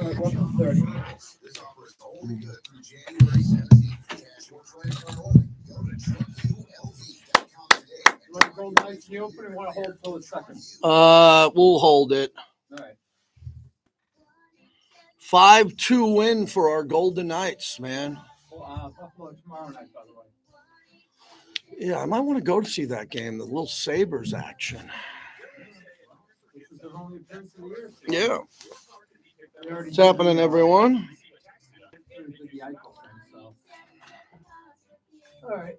Welcome 30. You want to go nice and open, or you want to hold till the second? We'll hold it. All right. 5-2 win for our Golden Knights, man. Buffalo tomorrow night, by the way. Yeah, I might want to go to see that game, the little Sabres action. This is their only appearance of the year. Yeah. They already What's did happening, everyone? the Eichel thing, so. All right.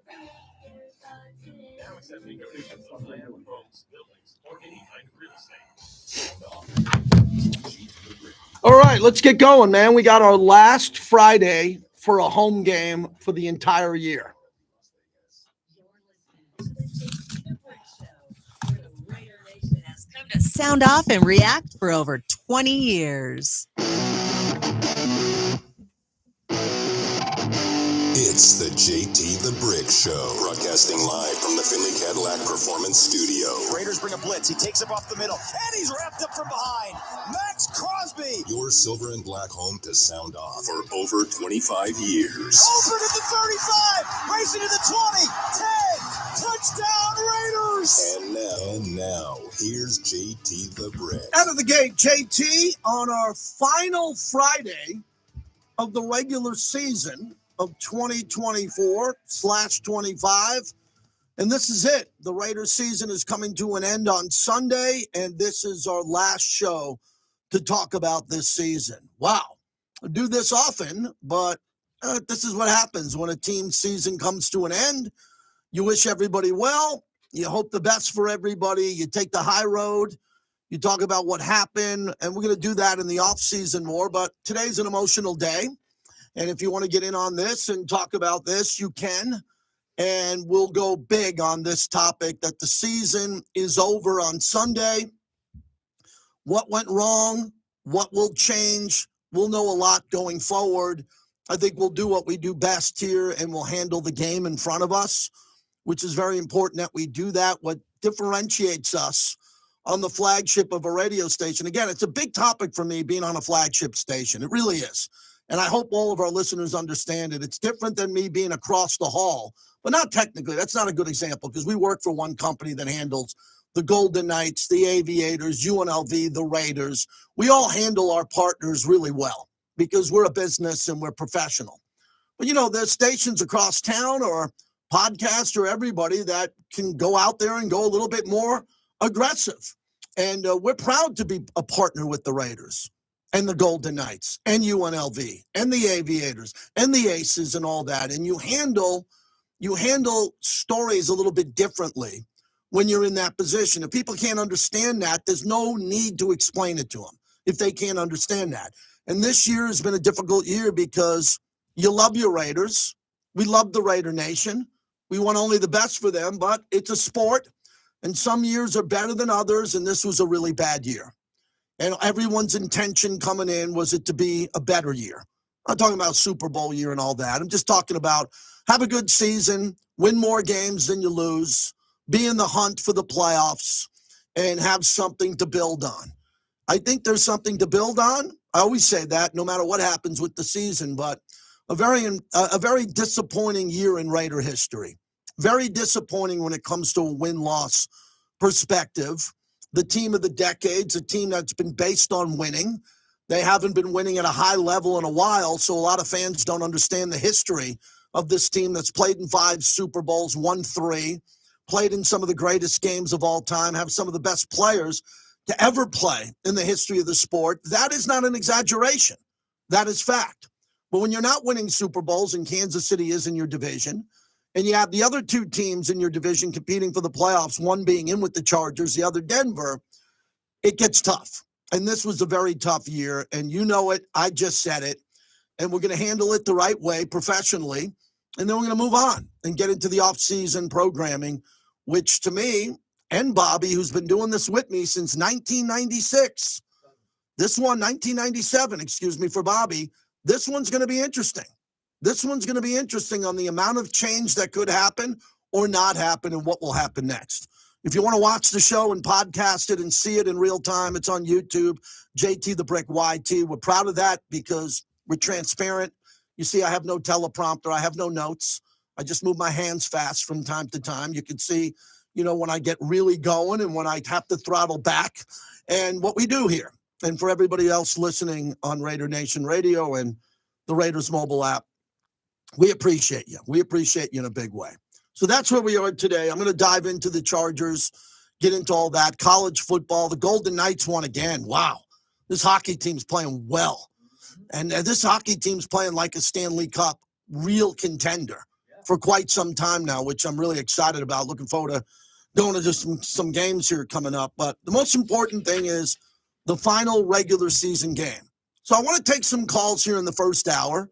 All right, let's get going, man. We got our last Friday for a home game for the entire year. Come to sound off and react for over 20 years. It's the JT the Brick Show, broadcasting live from the Finley Cadillac Performance Studio. Raiders bring a blitz. He takes it off the middle, and he's wrapped up from behind. Max Crosby. Your silver and black home to sound off for over 25 years. Over to the 35, racing to the 20, 10, touchdown Raiders. And now, here's JT the Brick. Out of the gate, JT, on our final Friday of the regular season of 2024/25. And this is it. The Raiders season is coming to an end on Sunday, and this is our last show to talk about this season. Wow. I do this often, but this is what happens when a team's season comes to an end. You wish everybody well. You hope the best for everybody. You take the high road. You talk about what happened, and we're going to do that in the offseason more. But today's an emotional day. And if you want to get in on this and talk about this, you can. And we'll go big on this topic that the season is over on Sunday. What went wrong? What will change? We'll know a lot going forward. I think we'll do what we do best here, and we'll handle the game in front of us, which is very important that we do that. What differentiates us on the flagship of a radio station. Again, it's a big topic for me being on a flagship station. It really is. And I hope all of our listeners understand it. It's different than me being across the hall, but not technically. That's not a good example because we work for one company that handles the Golden Knights, the Aviators, UNLV, the Raiders. We all handle our partners really well because we're a business and we're professional. But, there's stations across town or podcasts or everybody that can go out there and go a little bit more aggressive. And we're proud to be a partner with the Raiders and the Golden Knights and UNLV and the Aviators and the Aces and all that. And you handle stories a little bit differently when you're in that position. If people can't understand that, there's no need to explain it to them if they can't understand that. And this year has been a difficult year because you love your Raiders. We love the Raider Nation. We want only the best for them, but it's a sport, and some years are better than others, and this was a really bad year. And everyone's intention coming in was it to be a better year. I'm not talking about Super Bowl year and all that. I'm just talking about have a good season, win more games than you lose, be in the hunt for the playoffs, and have something to build on. I think there's something to build on. I always say that no matter what happens with the season, but a very disappointing year in Raider history. Very disappointing when it comes to a win-loss perspective. The team of the decades, a team that's been based on winning. They haven't been winning at a high level in a while, so a lot of fans don't understand the history of this team that's played in 5 Super Bowls, won 3, played in some of the greatest games of all time, have some of the best players to ever play in the history of the sport. That is not an exaggeration. That is fact. But when you're not winning Super Bowls, and Kansas City is in your division, and you have the other 2 teams in your division competing for the playoffs, one being in with the Chargers, the other Denver, it gets tough. And this was a very tough year, and you know it. I just said it. And we're going to handle it the right way, professionally, and then we're going to move on and get into the off-season programming, which to me, and Bobby, who's been doing this with me since 1996, 1997, excuse me, for Bobby, this one's going to be interesting. This one's going to be interesting on the amount of change that could happen or not happen and what will happen next. If you want to watch the show and podcast it and see it in real time, it's on YouTube, JT the Brick YT. We're proud of that because we're transparent. You see, I have no teleprompter. I have no notes. I just move my hands fast from time to time. You can see, when I get really going and when I have to throttle back and what we do here. And for everybody else listening on Raider Nation Radio and the Raiders mobile app, we appreciate you. We appreciate you in a big way. So that's where we are today. I'm going to dive into the Chargers, get into all that. College football, the Golden Knights won again. Wow. This hockey team's playing well. And this hockey team's playing like a Stanley Cup real contender for quite some time now, which I'm really excited about. Looking forward to going to just some games here coming up. But the most important thing is the final regular season game. So I want to take some calls here in the first hour.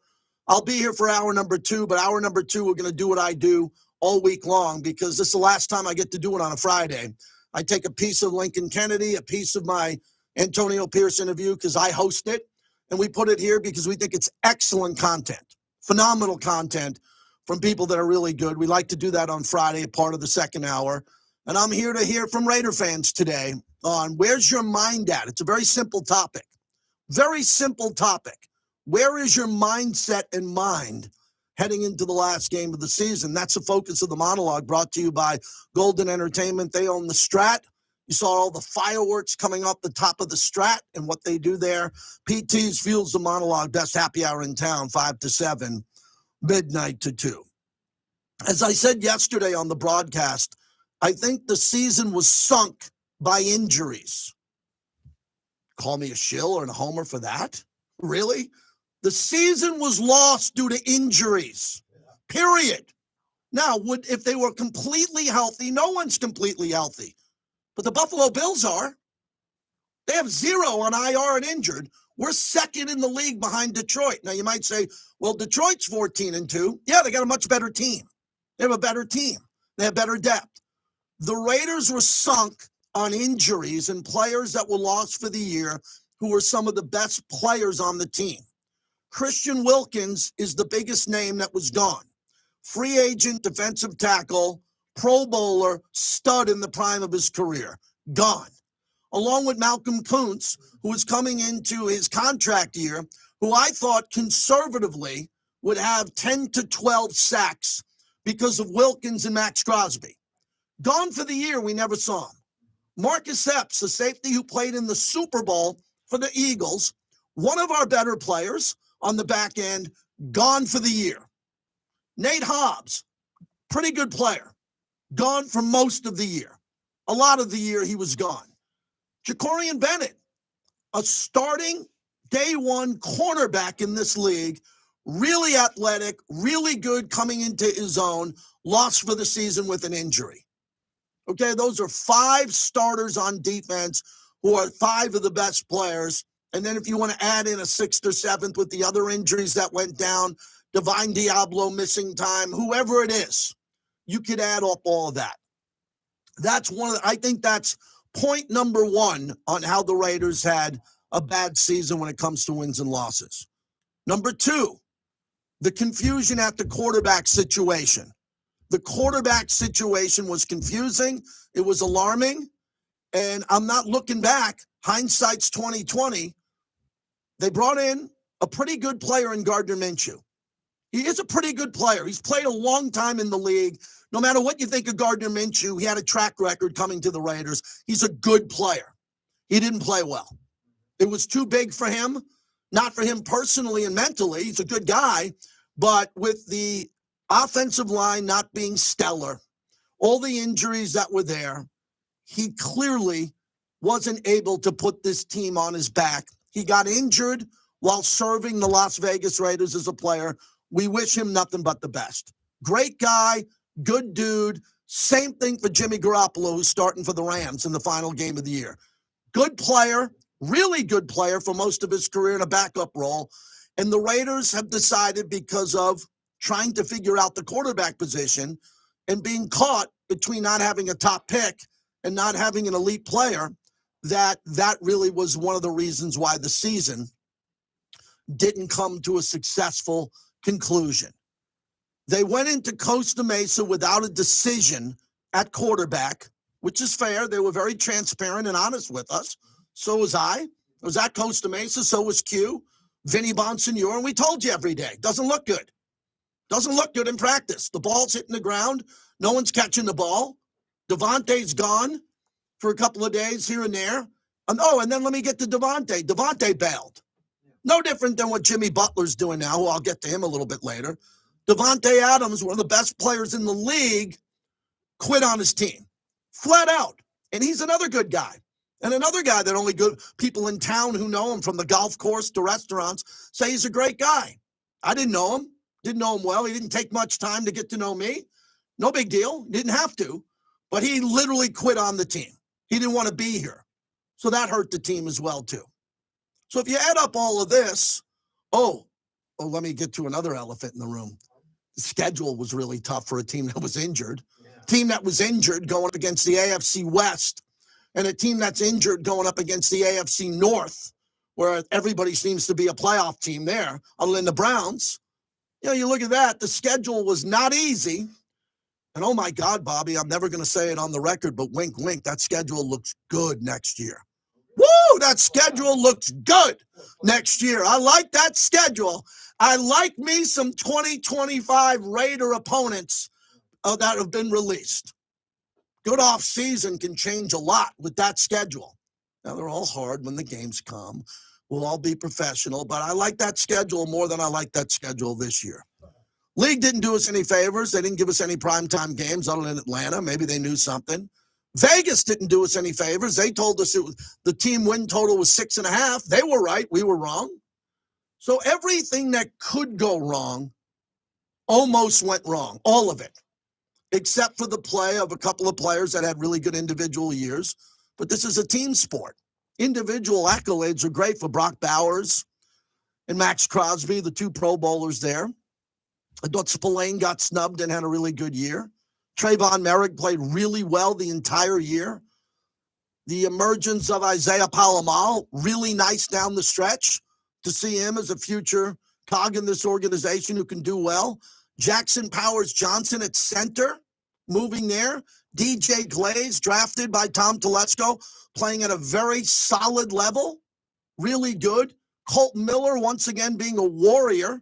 I'll be here for hour number 2, but hour number 2, we're going to do what I do all week long because this is the last time I get to do it on a Friday. I take a piece of Lincoln Kennedy, a piece of my Antonio Pierce interview because I host it, and we put it here because we think it's excellent content, phenomenal content from people that are really good. We like to do that on Friday, part of the second hour. And I'm here to hear from Raider fans today on where's your mind at? It's a very simple topic. Very simple topic. Where is your mindset and mind heading into the last game of the season? That's the focus of the monologue brought to you by Golden Entertainment. They own the Strat. You saw all the fireworks coming up the top of the Strat and what they do there. PT's fuels the monologue. Best happy hour in town, 5 to 7, midnight to 2. As I said yesterday on the broadcast, I think the season was sunk by injuries. Call me a shill or a homer for that? Really? The season was lost due to injuries, period. Now, if they were completely healthy, no one's completely healthy, but the Buffalo Bills are. They have 0 on IR and injured. We're second in the league behind Detroit. Now, you might say, well, Detroit's 14-2. Yeah, they got a much better team. They have a better team. They have better depth. The Raiders were sunk on injuries and players that were lost for the year who were some of the best players on the team. Christian Wilkins is the biggest name that was gone. Free agent, defensive tackle, Pro Bowler, stud in the prime of his career, gone. Along with Malcolm Kuntz, who is coming into his contract year, who I thought conservatively would have 10 to 12 sacks because of Wilkins and Max Crosby. Gone for the year, we never saw him. Marcus Epps, the safety who played in the Super Bowl for the Eagles, one of our better players on the back end, gone for the year. Nate Hobbs, pretty good player, gone for most of the year. A lot of the year he was gone. Jacorian Bennett, a starting day one cornerback in this league, really athletic, really good coming into his own, lost for the season with an injury. Okay, those are 5 starters on defense who are 5 of the best players. And then if you want to add in a 6th or 7th with the other injuries that went down, Divine Diablo missing time, whoever it is, you could add up all of that. That's I think that's point number 1 on how the Raiders had a bad season when it comes to wins and losses. Number 2, the confusion at the quarterback situation. The quarterback situation was confusing. It was alarming. And I'm not looking back. Hindsight's 2020. They brought in a pretty good player in Gardner Minshew. He is a pretty good player. He's played a long time in the league. No matter what you think of Gardner Minshew, he had a track record coming to the Raiders. He's a good player. He didn't play well. It was too big for him. Not for him personally and mentally. He's a good guy. But with the offensive line not being stellar, all the injuries that were there, he clearly wasn't able to put this team on his back. He got injured while serving the Las Vegas Raiders as a player. We wish him nothing but the best. Great guy, good dude. Same thing for Jimmy Garoppolo, who's starting for the Rams in the final game of the year. Good player, really good player for most of his career in a backup role. And the Raiders have decided, because of trying to figure out the quarterback position and being caught between not having a top pick and not having an elite player, that really was one of the reasons why the season didn't come to a successful conclusion. They went into Costa Mesa without a decision at quarterback which is fair. They were very transparent and honest with us. So was I. I was at Costa Mesa. So was Q, Vinny Bonsignore. And we told you every day, doesn't look good. Doesn't look good in practice. The ball's hitting the ground. No one's catching the ball. Devontae's gone for a couple of days here and there. And then let me get to Devontae. Devontae bailed. No different than what Jimmy Butler's doing now, who I'll get to him a little bit later. Devontae Adams, one of the best players in the league, quit on his team. Flat out. And he's another good guy. And another guy that only good people in town who know him, from the golf course to restaurants, say he's a great guy. I didn't know him. Didn't know him well. He didn't take much time to get to know me. No big deal. Didn't have to. But he literally quit on the team. He didn't want to be here. So that hurt the team as well, too. So if you add up all of this, let me get to another elephant in the room. The schedule was really tough for a team that was injured. Team that was injured going up against the AFC West, and a team that's injured going up against the AFC North, where everybody seems to be a playoff team there, other than the Browns. You look at that. The schedule was not easy. And oh my God, Bobby, I'm never going to say it on the record, but wink, wink, that schedule looks good next year. Woo, that schedule looks good next year. I like that schedule. I like me some 2025 Raider opponents that have been released. Good off season can change a lot with that schedule. Now, they're all hard when the games come. We'll all be professional, but I like that schedule more than I like that schedule this year. League didn't do us any favors. They didn't give us any primetime games other than Atlanta. Maybe they knew something. Vegas didn't do us any favors. They told us the team win total was 6.5. They were right. We were wrong. So everything that could go wrong almost went wrong. All of it. Except for the play of a couple of players that had really good individual years. But this is a team sport. Individual accolades are great for Brock Bowers and Max Crosby, the two Pro Bowlers there. I thought Spillane got snubbed and had a really good year. Trayvon Merrick played really well the entire year. The emergence of Isaiah Palomal, really nice down the stretch to see him as a future cog in this organization who can do well. Jackson Powers Johnson at center, moving there. DJ Glaze, drafted by Tom Telesco, playing at a very solid level, really good. Colton Miller, once again, being a warrior,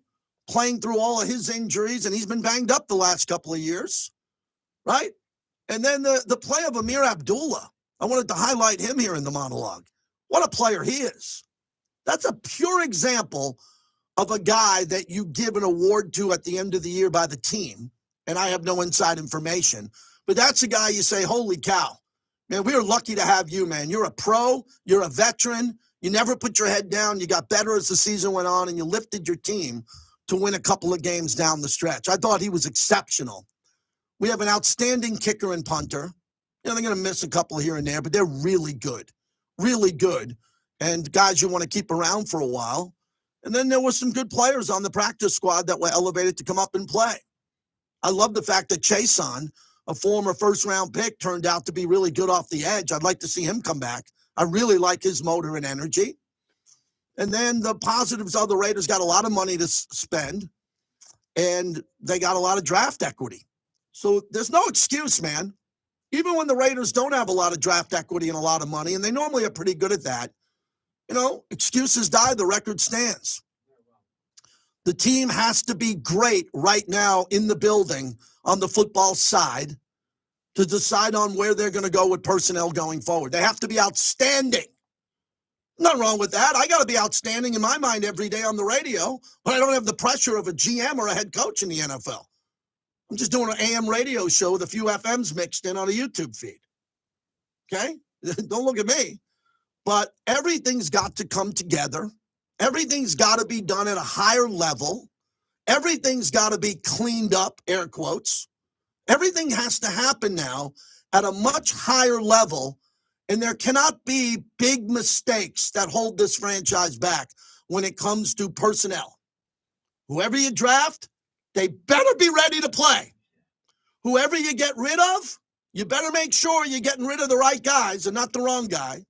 playing through all of his injuries, and he's been banged up the last couple of years, right? And then the play of Amir Abdullah. I wanted to highlight him here in the monologue. What a player he is. That's a pure example of a guy that you give an award to at the end of the year by the team, and I have no inside information, but that's a guy you say, holy cow, man, we are lucky to have you, man. You're a pro, you're a veteran, you never put your head down, you got better as the season went on, and you lifted your team to win a couple of games down the stretch. I thought he was exceptional. We have an outstanding kicker and punter. They're going to miss a couple here and there, but they're really good, and guys you want to keep around for a while. And then there were some good players on the practice squad that were elevated to come up and play. I love the fact that Chason, a former first-round pick, turned out to be really good off the edge. I'd like to see him come back. I really like his motor and energy. And then the positives are the Raiders got a lot of money to spend, and they got a lot of draft equity. So there's no excuse, man. Even when the Raiders don't have a lot of draft equity and a lot of money, and they normally are pretty good at that, excuses die, the record stands. The team has to be great right now in the building on the football side to decide on where they're going to go with personnel going forward. They have to be outstanding. Nothing wrong with that. I got to be outstanding in my mind every day on the radio, but I don't have the pressure of a GM or a head coach in the NFL. I'm just doing an AM radio show with a few FMs mixed in on a YouTube feed. Okay? Don't look at me. But everything's got to come together. Everything's got to be done at a higher level. Everything's got to be cleaned up, air quotes. Everything has to happen now at a much higher level, and there cannot be big mistakes that hold this franchise back when it comes to personnel. Whoever you draft, they better be ready to play. Whoever you get rid of, you better make sure you're getting rid of the right guys and not the wrong guy.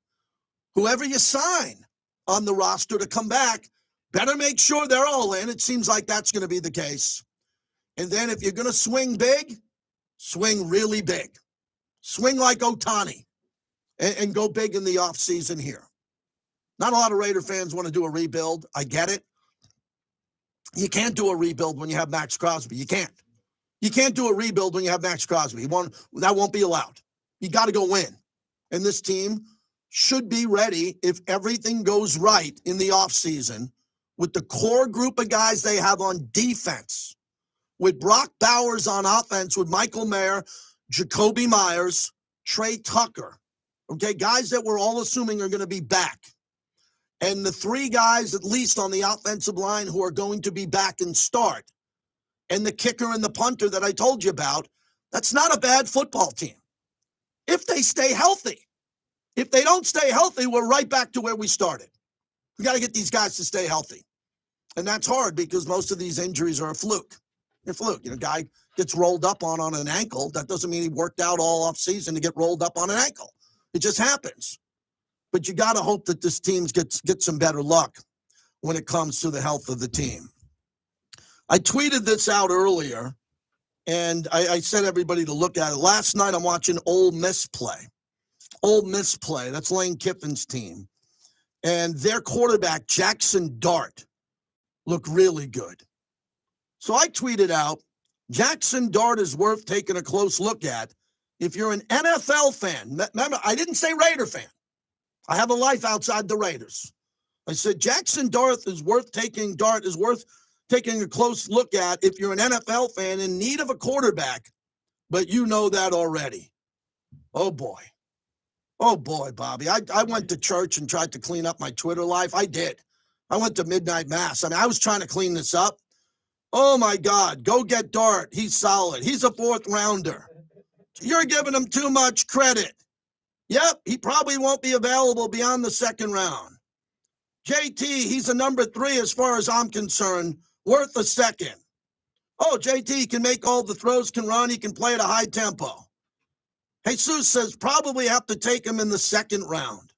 Whoever you sign on the roster to come back, better make sure they're all in. It seems like that's going to be the case. And then if you're going to swing big, swing really big. Swing like Ohtani and go big in the offseason here. Not a lot of Raider fans want to do a rebuild. I get it. You can't do a rebuild when you have Max Crosby. You can't. You can't do a rebuild when you have Max Crosby. That won't be allowed. You got to go win. And this team should be ready if everything goes right in the offseason with the core group of guys they have on defense, with Brock Bowers on offense, with Michael Mayer, Jacoby Myers, Trey Tucker. Okay, guys that we're all assuming are going to be back. And the three guys, at least on the offensive line, who are going to be back and start. And the kicker and the punter that I told you about, that's not a bad football team. If they stay healthy. If they don't stay healthy, we're right back to where we started. We got to get these guys to stay healthy. And that's hard because most of these injuries are a fluke. They're fluke. Guy gets rolled up on an ankle. That doesn't mean he worked out all off season to get rolled up on an ankle. It just happens. But you got to hope that this team gets some better luck when it comes to the health of the team. I tweeted this out earlier, and I said everybody to look at it. Last night I'm watching Ole Miss play. Ole Miss play. That's Lane Kiffin's team. And their quarterback, Jackson Dart, looked really good. So I tweeted out, Jackson Dart is worth taking a close look at if you're an NFL fan. Remember, I didn't say Raider fan. I have a life outside the Raiders. I said Jackson Dart is worth taking a close look at if you're an NFL fan in need of a quarterback, but you know that already. Oh, boy. Oh, boy, Bobby. I went to church and tried to clean up my Twitter life. I did. I went to midnight mass. I was trying to clean this up. Oh, my God. Go get Dart. He's solid. He's a fourth rounder. You're giving him too much credit. Yep, he probably won't be available beyond the second round. JT, he's a number 3 as far as I'm concerned, worth a second. Oh, JT can make all the throws, can run, he can play at a high tempo. Jesus says probably have to take him in the second round.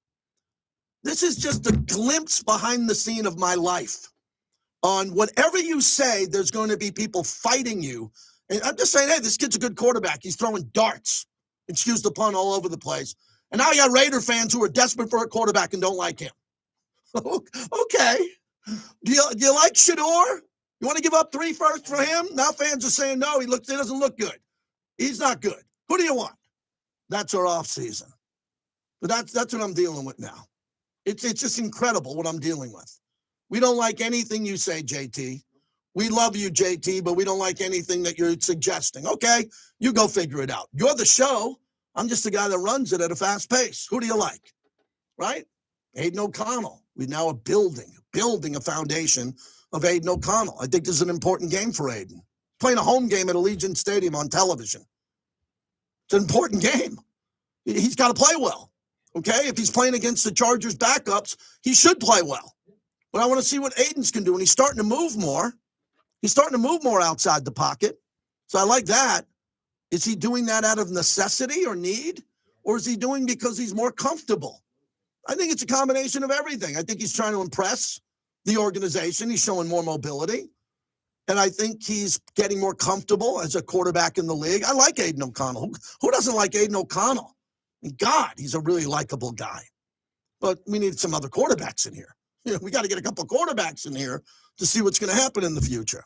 This is just a glimpse behind the scene of my life. On whatever you say, there's going to be people fighting you. And I'm just saying, hey, this kid's a good quarterback. He's throwing darts, excuse the pun, all over the place. And now you got Raider fans who are desperate for a quarterback and don't like him. Okay. Do you like Shador? You want to give up 3 firsts for him? Now fans are saying, no, he doesn't look good. He's not good. Who do you want? That's our offseason. But that's what I'm dealing with now. It's just incredible what I'm dealing with. We don't like anything you say, JT. We love you, JT, but we don't like anything that you're suggesting. Okay, you go figure it out. You're the show. I'm just the guy that runs it at a fast pace. Who do you like? Right? Aiden O'Connell. We now are building a foundation of Aiden O'Connell. I think this is an important game for Aiden. Playing a home game at Allegiant Stadium on television. It's an important game. He's got to play well. Okay? If he's playing against the Chargers backups, he should play well. But I want to see what Aiden's can do. And he's starting to move more. He's starting to move more outside the pocket. So I like that. Is he doing that out of necessity or need? Or is he doing because he's more comfortable? I think it's a combination of everything. I think he's trying to impress the organization. He's showing more mobility. And I think he's getting more comfortable as a quarterback in the league. I like Aiden O'Connell. Who doesn't like Aiden O'Connell? I mean, God, he's a really likable guy. But we need some other quarterbacks in here. We got to get a couple of quarterbacks in here to see what's going to happen in the future.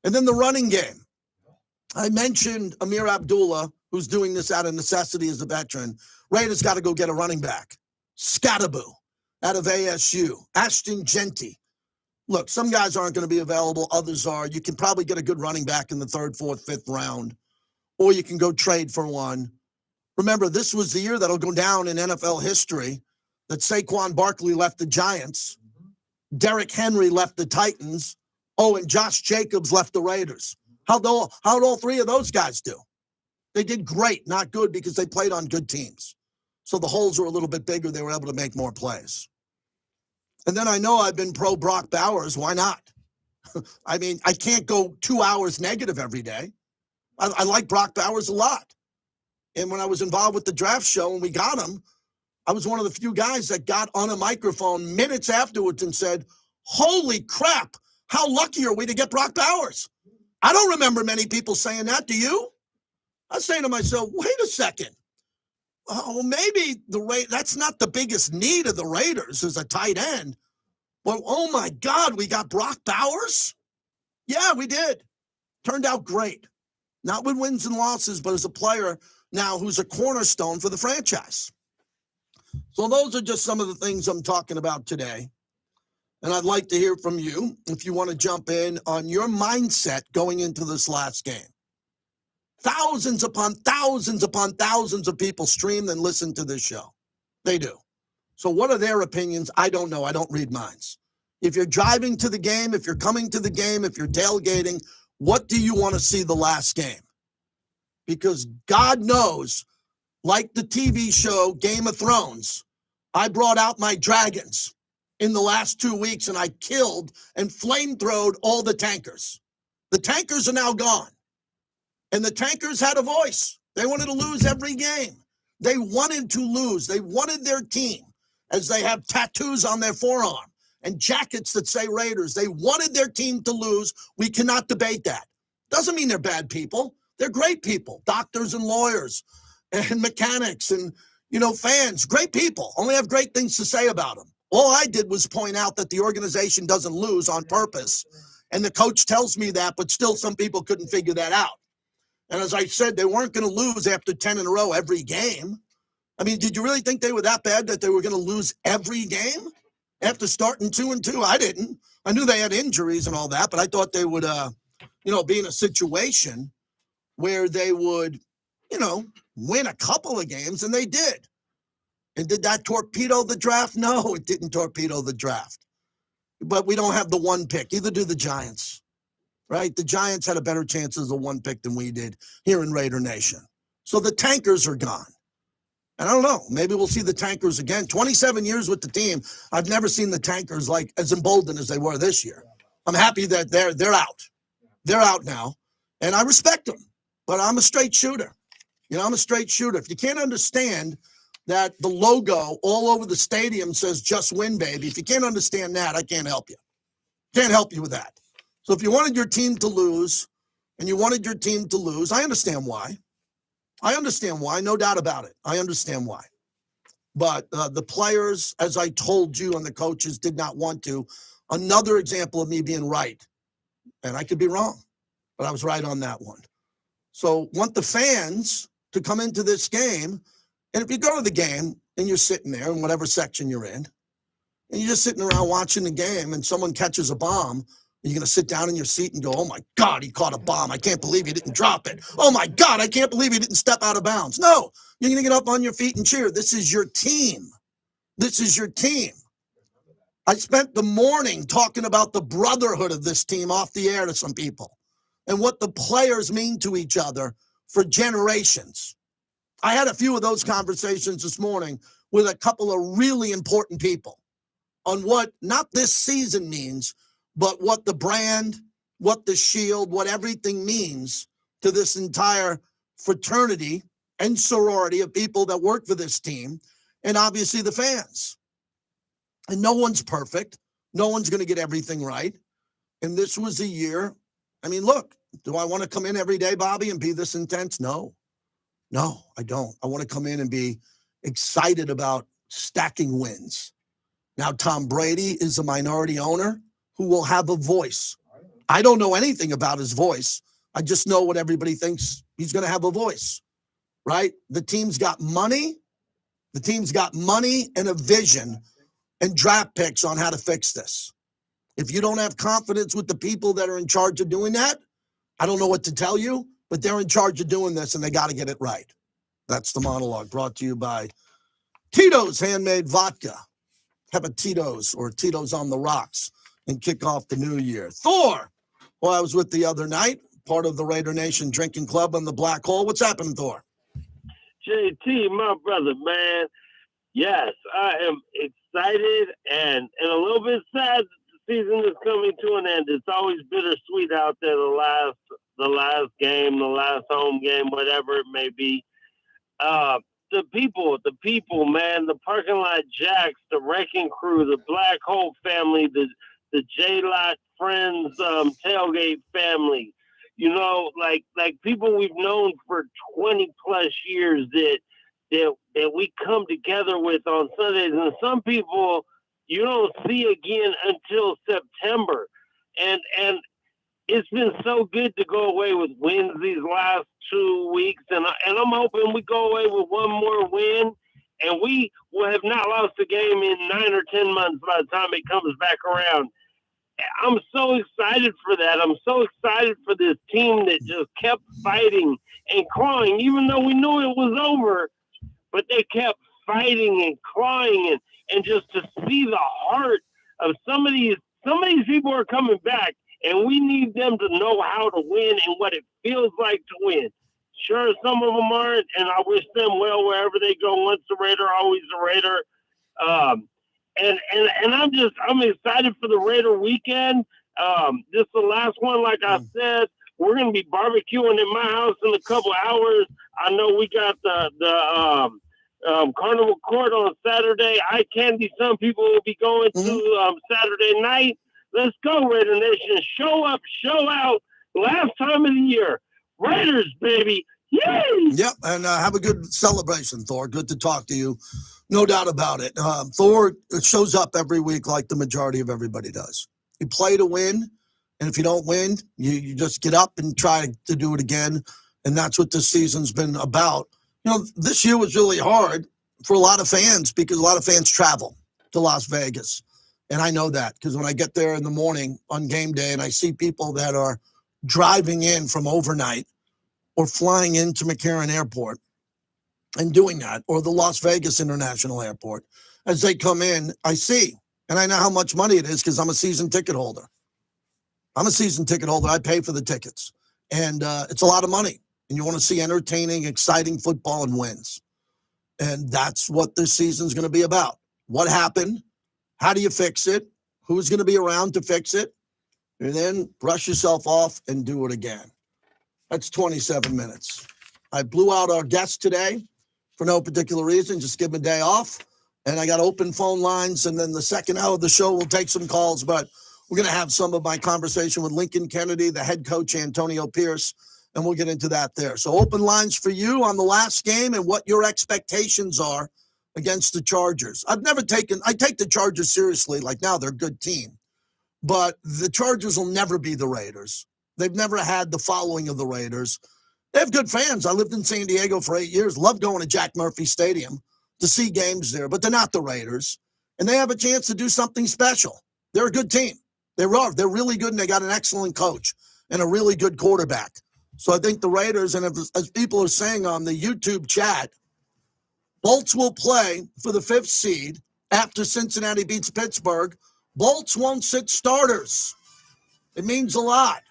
And then the running game. I mentioned Amir Abdullah, who's doing this out of necessity as a veteran. Raiders got to go get a running back. Scattaboo out of ASU. Ashton Genty. Look, some guys aren't going to be available. Others are. You can probably get a good running back in the 3rd, 4th, 5th round. Or you can go trade for one. Remember, this was the year that'll go down in NFL history that Saquon Barkley left the Giants. Derrick Henry left the Titans. Oh, and Josh Jacobs left the Raiders. How'd all 3 of those guys do? They did great, not good, because they played on good teams. So the holes were a little bit bigger. They were able to make more plays. And then I know I've been pro Brock Bowers. Why not? I mean, I can't go 2 hours negative every day. I like Brock Bowers a lot. And when I was involved with the draft show and we got him, I was one of the few guys that got on a microphone minutes afterwards and said, holy crap, how lucky are we to get Brock Bowers? I don't remember many people saying that. Do you? I was saying to myself, wait a second. Oh, maybe that's not the biggest need of the Raiders is a tight end. Well, oh my God, we got Brock Bowers? Yeah, we did. Turned out great. Not with wins and losses, but as a player now who's a cornerstone for the franchise. So those are just some of the things I'm talking about today. And I'd like to hear from you if you want to jump in on your mindset going into this last game. Thousands upon thousands upon thousands of people stream and listen to this show. They do. So what are their opinions? I don't know. I don't read minds. If you're driving to the game, if you're coming to the game, if you're tailgating, what do you want to see the last game? Because God knows, like the TV show Game of Thrones, I brought out my dragons in the last 2 weeks and I killed and flamethrowed all the tankers. The tankers are now gone. And the tankers had a voice. They wanted to lose every game. They wanted to lose. They wanted their team, as they have tattoos on their forearm and jackets that say Raiders. They wanted their team to lose. We cannot debate that. Doesn't mean they're bad people. They're great people, doctors and lawyers and mechanics and, fans, great people. Only have great things to say about them. All I did was point out that the organization doesn't lose on purpose. And the coach tells me that, but still some people couldn't figure that out. And as I said, they weren't going to lose after 10 in a row every game. I mean, did you really think they were that bad that they were going to lose every game after starting 2-2? I didn't. I knew they had injuries and all that, but I thought they would, be in a situation where they would, win a couple of games, and they did. And did that torpedo the draft? No, it didn't torpedo the draft. But we don't have the one pick. Either do the Giants. Right? The Giants had a better chance as a one pick than we did here in Raider Nation. So the tankers are gone. And I don't know, maybe we'll see the tankers again. 27 years with the team, I've never seen the tankers like as emboldened as they were this year. I'm happy that they're out. They're out now. And I respect them. But I'm a straight shooter. I'm a straight shooter. If you can't understand that the logo all over the stadium says "Just Win, Baby," if you can't understand that, I can't help you. Can't help you with that. So if you wanted your team to lose, I understand why. No doubt about it. I understand why. But the players, as I told you, and the coaches did not want to. Another example of me being right. And I could be wrong, but I was right on that one. So want the fans to come into this game. And if you go to the game and you're sitting there in whatever section you're in, and you're just sitting around watching the game and someone catches a bomb, you're going to sit down in your seat and go, oh, my God, he caught a bomb. I can't believe he didn't drop it. Oh, my God, I can't believe he didn't step out of bounds. No, you're going to get up on your feet and cheer. This is your team. This is your team. I spent the morning talking about the brotherhood of this team off the air to some people and what the players mean to each other for generations. I had a few of those conversations this morning with a couple of really important people on what not this season means, but what the brand, what the shield, what everything means to this entire fraternity and sorority of people that work for this team, and obviously the fans. And no one's perfect. No one's going to get everything right. And this was a year. I mean, look, do I want to come in every day, Bobby, and be this intense? No, I don't. I want to come in and be excited about stacking wins. Now, Tom Brady is a minority owner who will have a voice. I don't know anything about his voice. I just know what everybody thinks he's going to have a voice, right? The team's got money. The team's got money and a vision and draft picks on how to fix this. If you don't have confidence with the people that are in charge of doing that, I don't know what to tell you, but they're in charge of doing this and they got to get it right. That's the monologue brought to you by Tito's Handmade Vodka. Have a Tito's or Tito's on the rocks and kick off the new year. Thor, who I was with the other night, part of the Raider Nation Drinking Club on the Black Hole. What's happening, Thor? JT, my brother, man. Yes, I am excited and a little bit sad that the season is coming to an end. It's always bittersweet out there, the last game, the last home game, whatever it may be. The people, man, the parking lot jacks, the wrecking crew, the Black Hole family, the J-Lot friends, tailgate family, like people we've known for 20 plus years that that we come together with on Sundays, and some people you don't see again until September. And it's been so good to go away with wins these last 2 weeks, and I'm hoping we go away with one more win, and we will have not lost a game in 9 or 10 months by the time it comes back around. I'm so excited for that. I'm so excited for this team that just kept fighting and clawing, even though we knew it was over, but they kept fighting and clawing, and just to see the heart of some of these people are coming back, and we need them to know how to win and what it feels like to win. Sure, some of them aren't, and I wish them well wherever they go. Once a Raider, always a Raider. And I'm excited for the Raider weekend. This is the last one, like I said. We're going to be barbecuing in my house in a couple hours. I know we got the Carnival Court on Saturday. Eye candy. Some people will be going to Saturday night. Let's go, Raider Nation. Show up, show out. Last time of the year. Raiders, baby. Yay! Yep, and have a good celebration, Thor. Good to talk to you. No doubt about it. Thor shows up every week like the majority of everybody does. You play to win, and if you don't win, you just get up and try to do it again, and that's what this season's been about. You know, this year was really hard for a lot of fans because a lot of fans travel to Las Vegas, and I know that because when I get there in the morning on game day and I see people that are driving in from overnight or flying into McCarran Airport and doing that, or the Las Vegas International Airport, as they come in, I see, and I know how much money it is because I'm a season ticket holder. I pay for the tickets, and it's a lot of money, and you want to see entertaining, exciting football and wins, and that's what this season's going to be about. What happened? How do you fix it? Who's going to be around to fix it? And then brush yourself off and do it again. That's 27 minutes. I blew out our guest today for no particular reason, just give him a day off. And I got open phone lines, and then the second hour of the show, we'll take some calls, but we're going to have some of my conversation with Lincoln Kennedy, the head coach, Antonio Pierce, and we'll get into that there. So open lines for you on the last game and what your expectations are against the Chargers. I take the Chargers seriously. Like now they're a good team, but the Chargers will never be the Raiders. They've never had the following of the Raiders. They have good fans. I lived in San Diego for 8 years. Loved going to Jack Murphy Stadium to see games there, but they're not the Raiders. And they have a chance to do something special. They're a good team. They're really good, and they got an excellent coach and a really good quarterback. So I think the Raiders, and as people are saying on the YouTube chat, Bolts will play for the 5th seed after Cincinnati beats Pittsburgh. Bolts won't sit starters. It means a lot.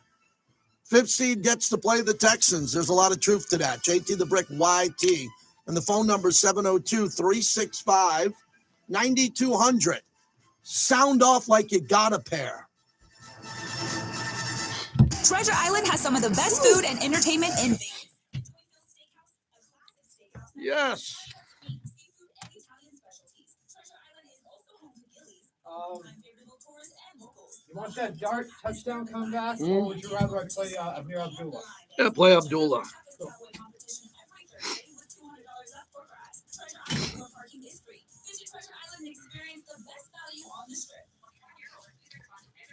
5th seed gets to play the Texans. There's a lot of truth to that. JT the Brick, YT. And the phone number is 702-365-9200. Sound off like you got a pair. Treasure Island has some of the best food and entertainment in Vegas. Yes. You want that dart touchdown comeback, or would you rather I play Amir Abdullah? Yeah, play Abdullah.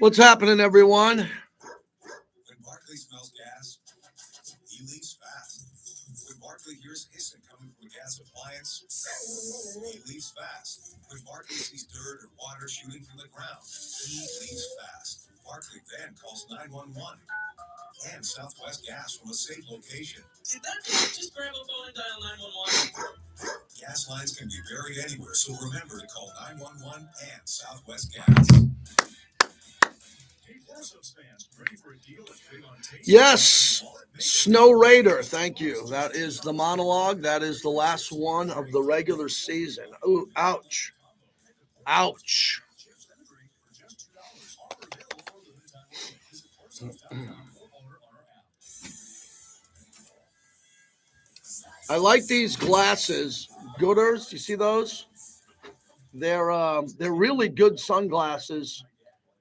What's happening, everyone? When Barkley smells gas, he leaves fast. When Barkley hears hissing coming from a gas appliance, he leaves fast. When Barkley sees dirt or water shooting from the ground, he leaves fast. Barkley then calls 911 and Southwest Gas from a safe location. Did that just grab a phone and dial 911? Gas lines can be buried anywhere, so remember to call 911 and Southwest Gas. Yes, Snow Raider, thank you. That is the monologue. That is the last one of the regular season. Ooh, ouch. Ouch. I like these glasses. Gooders, you see those? They're really good sunglasses.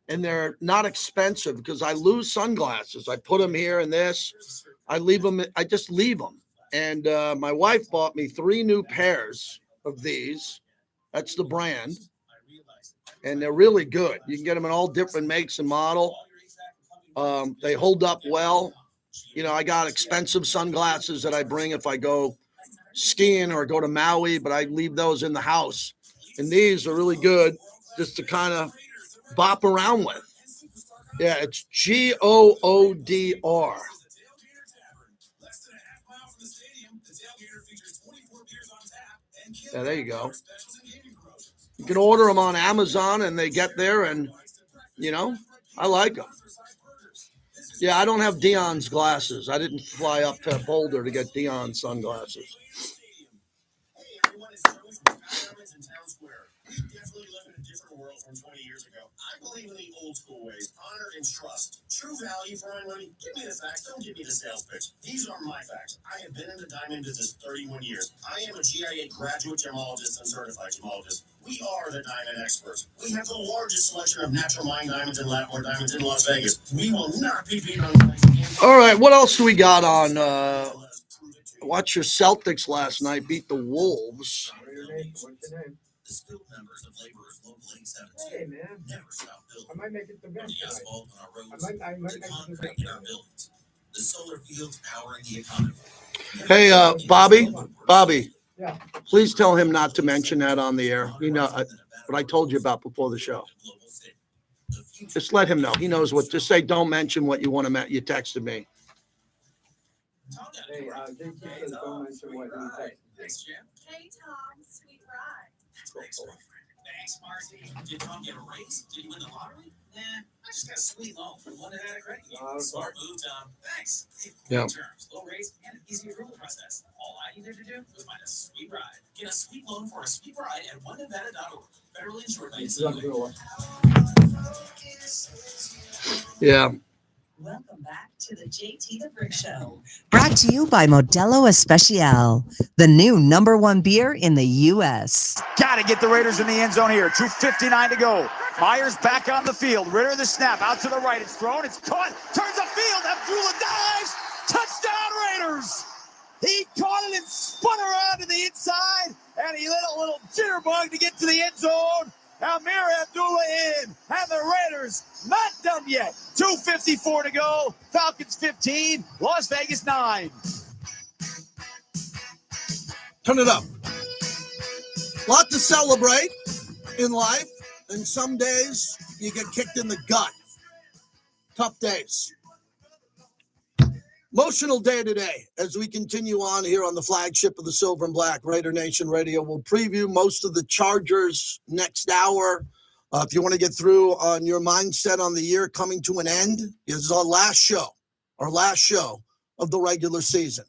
And they're not expensive because I lose sunglasses. I put them here and this. I leave them. I just leave them. And my wife bought me 3 new pairs of these. That's the brand. And they're really good. You can get them in all different makes and model. They hold up well. You know, I got expensive sunglasses that I bring if I go skiing or go to Maui, but I leave those in the house. And these are really good just to kind of bop around with. Yeah, it's GOODR. Yeah, there you go. You can order them on Amazon and they get there, and, you know, I like them. Yeah, I don't have Dion's glasses. I didn't fly up to Boulder to get Dion's sunglasses. Hey everyone, it's Joey from Pyramids in Town Square. We definitely live in a different world from 20 years ago. I believe in the old school ways, honor and trust. True value for my money. Give me the facts, don't give me the sales pitch. These are my facts. I have been in the diamond business 31 years. I am a GIA graduate gemologist and certified gemologist. We are the diamond experts. We have the largest selection of natural mine diamonds and Labrador diamonds in Las Vegas. We will not be beat on price. All right, what else do we got on? Watch your Celtics last night beat the Wolves. What's your name? The skilled members of Laborers Local 817 Hey, man. never stop building. I might make it the From bench the tonight. asphalt on our roads, I might to make the it the concrete bench. in our buildings, the solar fields powering the economy. Hey, Bobby, Yeah. please tell him not to mention that on the air. You know what I told you about before the show. Just let him know. He knows what. Just say, don't mention what you want to. You texted me. Hey, JT says don't mention what he texted. Thanks, Jim. Hey, Tom, sweet ride. Thanks, girlfriend. Thanks, Marcy. Did Tom get a raise? Did he win the lottery? Nah, I just got a sweet loan from one that had a credit union. Oh, okay. Smart move, Tom. Thanks. Yeah. Great terms, low rates, and an easy approval process. All I needed to do was find a sweet ride. Get a sweet loan for a sweet ride at onenevada.org. Federally insured by It's up NCUA. to Yeah. Welcome back to the JT the Brick Show. Brought to you by Modelo Especial, the new #1 beer in the U.S. Got to get the Raiders in the end zone here. 2:59 to go. Myers back on the field. Ritter the snap. Out to the right. It's thrown. It's caught. Turns upfield. Abdullah dives. Touchdown Raiders. He caught it and spun around to the inside. And he let a little jitterbug to get to the end zone. Amir Abdullah in. And the Raiders not done yet. 2:54 to go. Falcons 15. Las Vegas 9. Turn it up. Lot to celebrate in life, and some days you get kicked in the gut. Tough days. Emotional day today as we continue on here on the flagship of the Silver and Black, Raider Nation Radio. We'll preview most of the Chargers next hour. If you want to get through on your mindset on the year coming to an end, this is our last show of the regular season.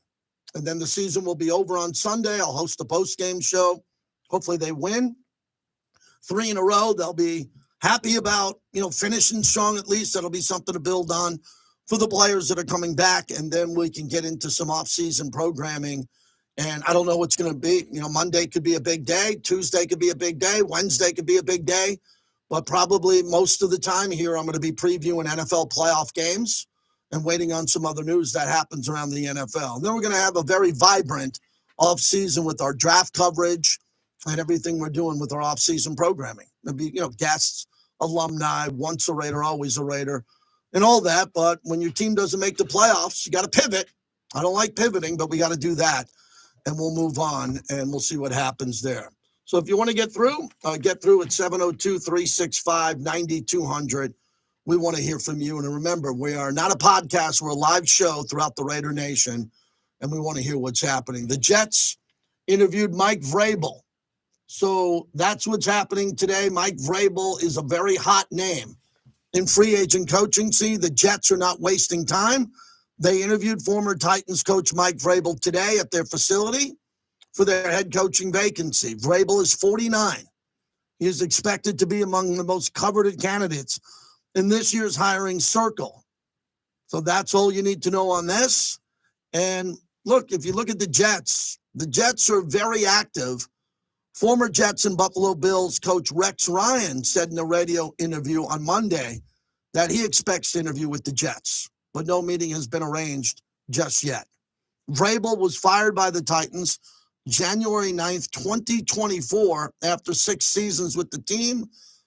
And then the season will be over on Sunday. I'll host a post-game show. Hopefully they win 3 in a row. They'll be happy about, finishing strong at least. That'll be something to build on for the players that are coming back. And then we can get into some off-season programming. And I don't know what's going to be. Monday could be a big day. Tuesday could be a big day. Wednesday could be a big day. But probably most of the time here, I'm going to be previewing NFL playoff games and waiting on some other news that happens around the NFL. And then we're going to have a very vibrant off-season with our draft coverage and everything we're doing with our off-season programming. There'll be, guests, alumni, once a Raider, always a Raider, and all that. But when your team doesn't make the playoffs, you got to pivot. I don't like pivoting, but we got to do that. And we'll move on, and we'll see what happens there. So if you want to get through at 702-365-9200. We want to hear from you. And remember, we are not a podcast. We're a live show throughout the Raider Nation, and we want to hear what's happening. The Jets interviewed Mike Vrabel. So that's what's happening today. Mike Vrabel is a very hot name in free agent coaching. See, the Jets are not wasting time. They interviewed former Titans coach Mike Vrabel today at their facility for their head coaching vacancy. Vrabel is 49. He is expected to be among the most coveted candidates in this year's hiring circle. So that's all you need to know on this. And look, if you look at the Jets are very active. Former Jets and Buffalo Bills coach Rex Ryan said in a radio interview on Monday that he expects to interview with the Jets, but no meeting has been arranged just yet. Vrabel was fired by the Titans January 9th, 2024, after 6 seasons with the team.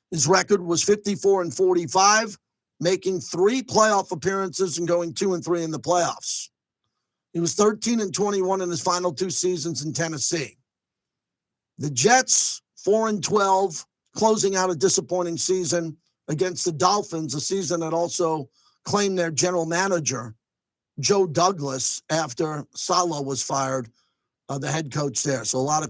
His record was 54-45, making 3 playoff appearances and going 2-3 in the playoffs. He was 13-21 in his final 2 seasons in Tennessee. The Jets, 4-12, closing out a disappointing season against the Dolphins, a season that also claimed their general manager, Joe Douglas, after Saleh was fired, the head coach there. So a lot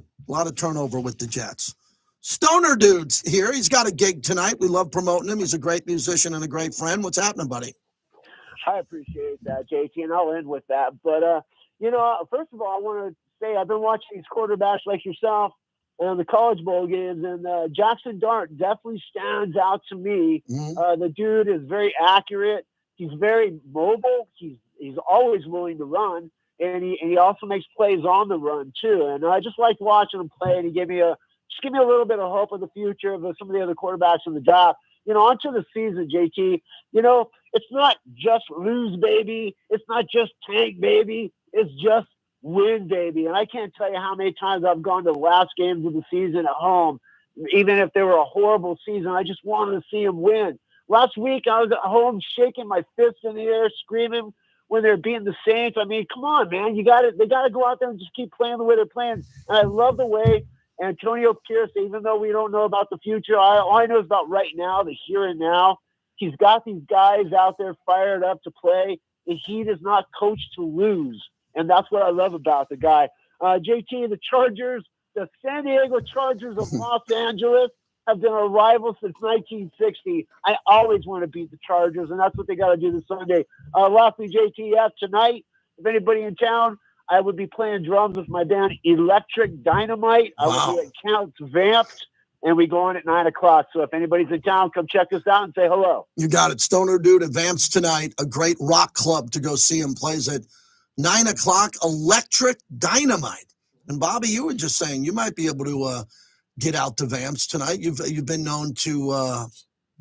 of turnover with the Jets. Stoner Dude's here. He's got a gig tonight. We love promoting him. He's a great musician and a great friend. What's happening, buddy? I appreciate that, JT, and I'll end with that. But, first of all, I want to say I've been watching these quarterbacks like yourself and the College Bowl games, and Jackson Dart definitely stands out to me. Mm-hmm. The dude is very accurate. He's very mobile. He's always willing to run, and he also makes plays on the run, too. And I just like watching him play, and he gave me a little bit of hope of the future of some of the other quarterbacks in the draft. Onto the season, JT, it's not just lose, baby. It's not just tank, baby. It's just win, baby. And I can't tell you how many times I've gone to the last games of the season at home, even if they were a horrible season. I just wanted to see them win. Last week, I was at home shaking my fist in the air, screaming when they're beating the Saints. I mean, come on, man. They got to go out there and just keep playing the way they're playing. And I love the way Antonio Pierce, even though we don't know about the future, all I know is about right now, the here and now. He's got these guys out there fired up to play, and he does not coach to lose. And that's what I love about the guy. JT, the Chargers, the San Diego Chargers of Los Angeles have been a rival since 1960. I always want to beat the Chargers, and that's what they got to do this Sunday. Lastly, JTF, tonight, if anybody in town, I would be playing drums with my band Electric Dynamite. I will be at Counts Vamped, and we go on at 9 o'clock. So if anybody's in town, come check us out and say hello. You got it. Stoner Dude at Vamps tonight, a great rock club to go see him. Plays at 9 o'clock, Electric Dynamite. And Bobby, you were just saying you might be able to get out to Vamps tonight. You've been known to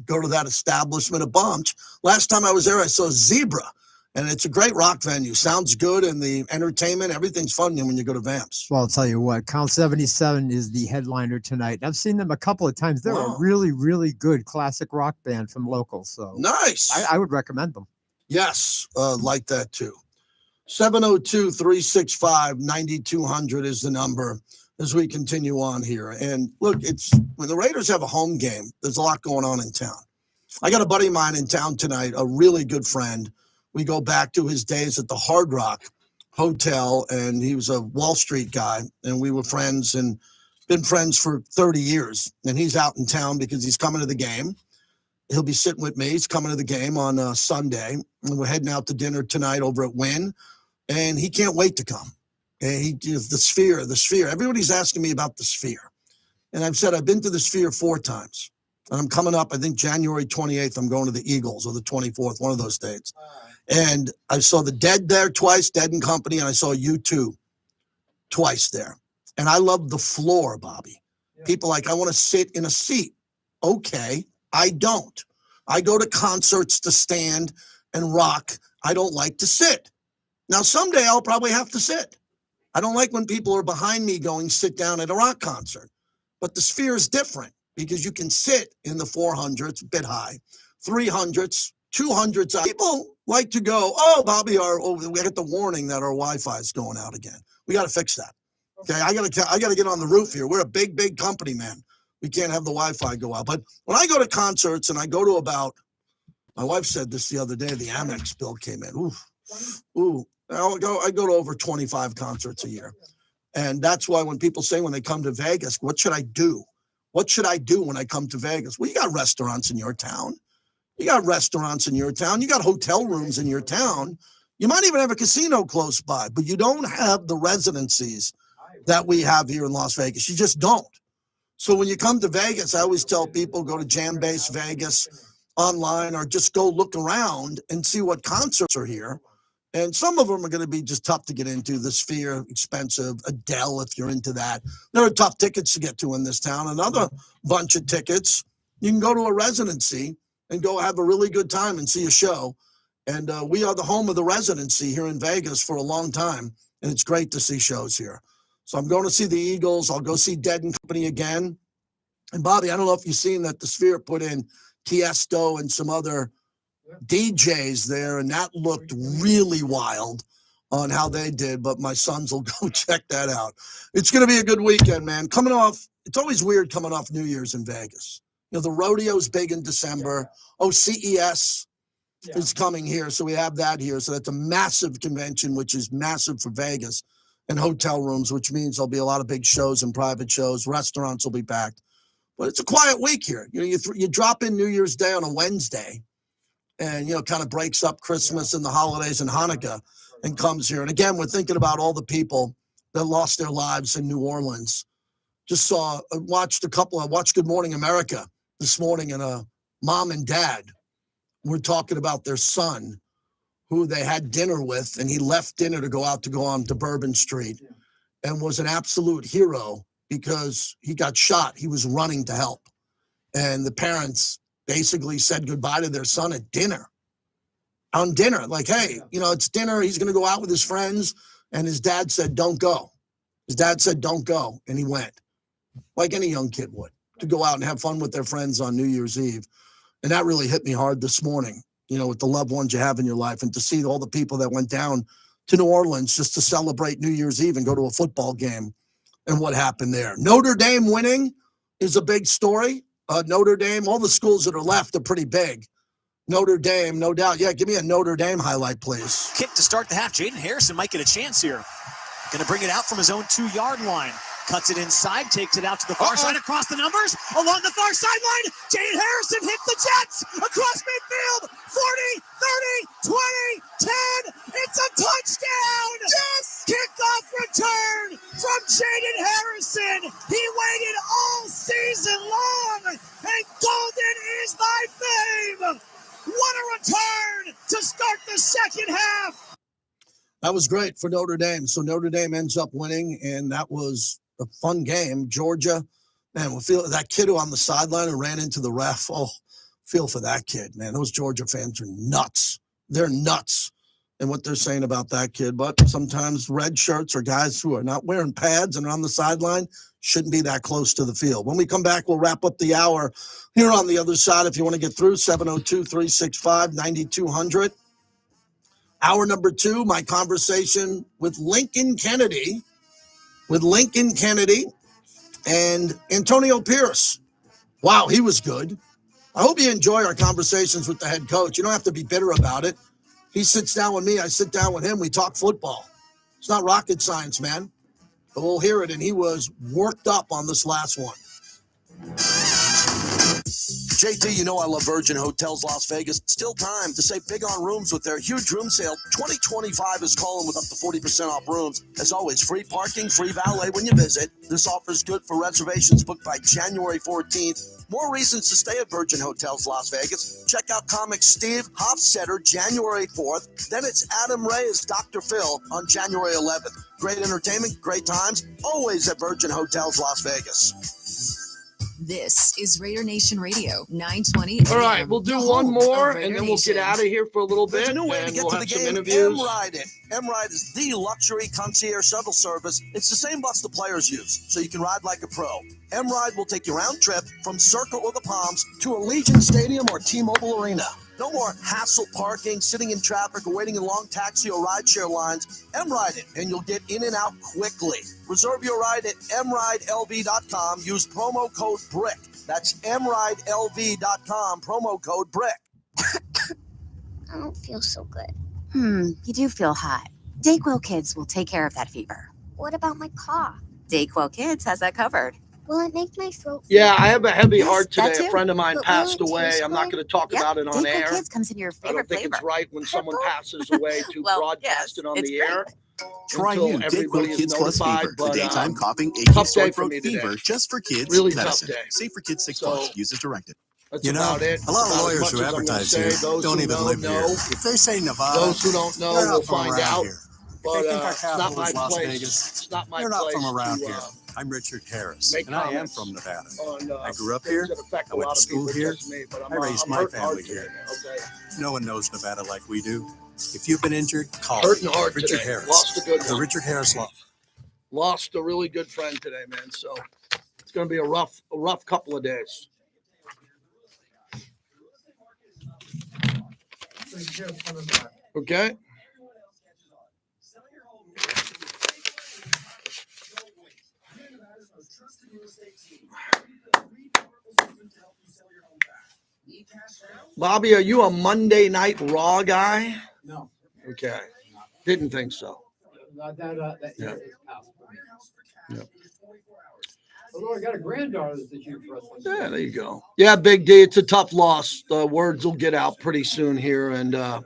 go to that establishment a bunch. Last time I was there, I saw Zebra. And it's a great rock venue. Sounds good, and the entertainment, everything's fun when you go to Vamps. Well, I'll tell you what, Count 77 is the headliner tonight. I've seen them a couple of times. They're a really, really good classic rock band from local. So nice. I would recommend them. Yes, like that too. 702-365-9200 is the number as we continue on here. And look, it's when the Raiders have a home game, there's a lot going on in town. I got a buddy of mine in town tonight, a really good friend. We go back to his days at the Hard Rock Hotel, and he was a Wall Street guy, and we were friends and been friends for 30 years. And he's out in town because he's coming to the game. He'll be sitting with me. He's coming to the game on Sunday, and we're heading out to dinner tonight over at Wynn, and he can't wait to come. And the Sphere. Everybody's asking me about the Sphere. And I've said I've been to the Sphere 4 times. And I'm coming up, I think January 28th, I'm going to the Eagles, or the 24th, one of those dates. And I saw the Dead there twice, Dead and Company, and I saw U2 twice there. And I love the floor, Bobby. Yeah. People like, I want to sit in a seat. Okay, I don't. I go to concerts to stand and rock. I don't like to sit. Now, someday I'll probably have to sit. I don't like when people are behind me going sit down at a rock concert. But the Sphere is different because you can sit in the 400s, a bit high, 300s, 200s. People like to go, oh, Bobby, we get the warning that our Wi-Fi is going out again. We got to fix that. Okay, I got to get on the roof here. We're a big, big company, man. We can't have the Wi-Fi go out. But when I go to concerts and I go to about, my wife said this the other day, the Amex bill came in. Ooh. I go to over 25 concerts a year. And that's why when people say when they come to Vegas, what should I do? What should I do when I come to Vegas? Well, you got restaurants in your town. You got hotel rooms in your town. You might even have a casino close by, but you don't have the residencies that we have here in Las Vegas. You just don't. So when you come to Vegas, I always tell people go to Jambase Vegas online or just go look around and see what concerts are here. And some of them are going to be just tough to get into. The Sphere, expensive. Adele, if you're into that. There are tough tickets to get to in this town. Another bunch of tickets, you can go to a residency and go have a really good time and see a show. And we are the home of the residency here in Vegas for a long time. and it's great to see shows here. So I'm going to see the Eagles. I'll go see Dead and Company again. And Bobby, I don't know if you've seen that the Sphere put in Tiesto and some other DJs there, and that looked really wild on how they did, but my sons will go check that out. It's going to be a good weekend, man. Coming off, it's always weird coming off New Year's in Vegas. You know, the rodeo's big in December. Oh, CES is coming here, so we have that here. So that's a massive convention, which is massive for Vegas, and hotel rooms, which means there'll be a lot of big shows and private shows. Restaurants will be packed. But it's a quiet week here. You know, you drop in New Year's Day on a Wednesday and, you know, kind of breaks up Christmas and the holidays and Hanukkah and comes here. And again, we're thinking about all the people that lost their lives in New Orleans. Just watched Good Morning America this morning, and a mom and dad were talking about their son who they had dinner with, and he left dinner to go on to Bourbon Street and was an absolute hero because he got shot. He was running to help. And the parents basically said goodbye to their son at dinner. On dinner, like, hey, you know, it's dinner. He's going to go out with his friends. And his dad said, don't go. His dad said, don't go. And he went, like any young kid would, to go out and have fun with their friends on New Year's Eve. And that really hit me hard this morning, you know, with the loved ones you have in your life, and to see all the people that went down to New Orleans just to celebrate New Year's Eve and go to a football game and what happened there. Notre Dame winning is a big story. Notre Dame, all the schools that are left are pretty big. Notre Dame, no doubt. Yeah, give me a Notre Dame highlight, please. Kick to start the half. Jaden Harrison might get a chance here. Going to bring it out from his own 2-yard line. Cuts it inside, takes it out to the far side, across the numbers, along the far sideline. Jaden Harrison hits the Jets across midfield. 40, 30, 20, 10. It's a touchdown. Yes! Kickoff return from Jaden Harrison. He waited all season long, and golden is thy fame. What a return to start the second half. That was great for Notre Dame. So Notre Dame ends up winning, and that was a fun game. Georgia, man, we feel that kid who on the sideline and ran into the ref. Oh, feel for that kid, man. Those Georgia fans are nuts. They're nuts in what they're saying about that kid. But sometimes red shirts or guys who are not wearing pads and are on the sideline shouldn't be that close to the field. When we come back, we'll wrap up the hour here on the other side. If you want to get through, 702-365-9200. Hour number 2, my conversation with Lincoln Kennedy and Antonio Pierce. Wow, he was good. I hope you enjoy our conversations with the head coach. You don't have to be bitter about it. He sits down with me. I sit down with him. We talk football. It's not rocket science, man. But we'll hear it, and he was worked up on this last one. JT, you know I love Virgin Hotels Las Vegas. Still time to save big on rooms with their huge room sale. 2025 is calling with up to 40% off rooms. As always, free parking, free valet when you visit. This offer is good for reservations booked by January 14th. More reasons to stay at Virgin Hotels Las Vegas. Check out comic Steve Hofstetter January 4th. Then it's Adam Ray as Dr. Phil on January 11th. Great entertainment, great times, always at Virgin Hotels Las Vegas. This is Raider Nation Radio, 920. All right, we'll do one more, and then we'll get out of here for a little bit. There's a new way to get we'll to have the some game. interviews. M-Ride It. M-Ride is the luxury concierge shuttle service. It's the same bus the players use, so you can ride like a pro. M-Ride will take you round trip from Circa or the Palms to Allegiant Stadium or T-Mobile Arena. No more hassle parking, sitting in traffic, or waiting in long taxi or rideshare lines. M-Ride It, and you'll get in and out quickly. Reserve your ride at mridelv.com. Use promo code BRICK. That's mridelv.com, promo code BRICK. I don't feel so good. You do feel hot. Dayquil Kids will take care of that fever. What about my cough? Dayquil Kids has that covered. Will it make my throat? Yeah, I have a heavy heart that today. too. A friend of mine But passed will it away. taste I'm not good? going to talk about it on Dayquil air. Kids comes in your I favorite don't think flavor. it's right when someone passes away to Well, broadcast it on it's the great. air. Try until new everybody Dayquil is Kids Plus notified, Fever. but, The daytime coughing, tough aching, day sore for throat, me today. fever, just for kids. Really tough medicine. day. Safe for Kids 6 So- Plus. Use as directed. That's You know, about it. a lot of About as lawyers much who as I'm gonna advertise say. here Those don't who even know, live here. know. If they say Nevada, Those who don't know they're will not from find around out. here. But They think our it's not capital my is Las place. Vegas. It's not my They're not place from around to, here. I'm Richard Harris, make and I am comments from Nevada. on, I grew up things here. that affect I a went lot to of school people, here. just me, but I raised I'm my hurt family hard here. today, okay? No one knows Nevada like we do. If you've been injured, call Hurting hard Richard today. Harris. Lost a good The one. Richard Harris Law. Lost a really good friend today, man. So it's going to be a rough couple of days. Okay. Bobby, are you a Monday Night Raw guy? No. Okay. Didn't think so. That Yeah. is out. Yeah. Although I got a granddaughter that's a huge wrestling fan. Yeah, there you go. Yeah, Big D, it's a tough loss. The words will get out pretty soon here, and I'll